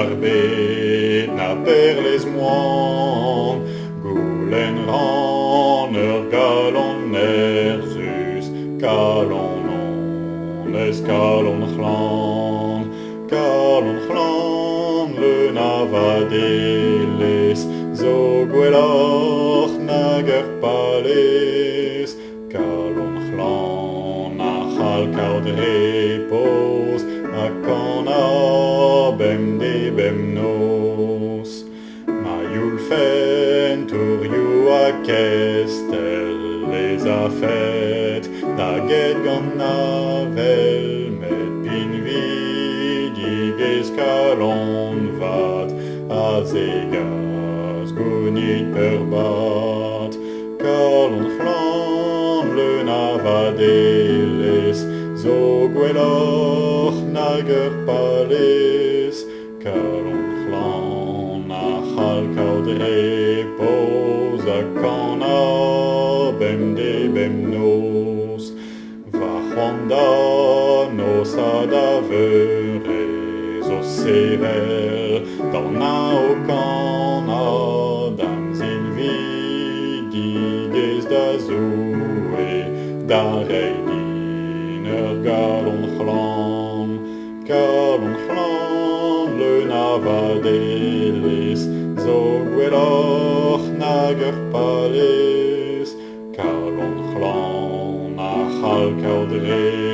arbet na perlez moan, goulenn ran galon nerzus, kalon eus kalon chlan, le navadeles, zo gwelloc'h nag ur palez, kalon chlan a c'halkaout repos, ha kana bem de bem nos. Ma youlfen tourioù a kestel les a fet, da get gant navel met pinvidigez kalon vat, a zegaz gounit per bat. Kalon chlan le navadeles, zo gwelloc'h nag ur palez, kalon chlan a c'halkaout repos, ha kana bem de bem nos. Va c'hoant nos a da veurez o sevel, d'an ao kana d'am zilvidigez da zoe, da reidin ur galon chlan. Kalon chlan le navadeles, zo gwelloc'h nag ur palez, kalon chlan a c'halkaout repos.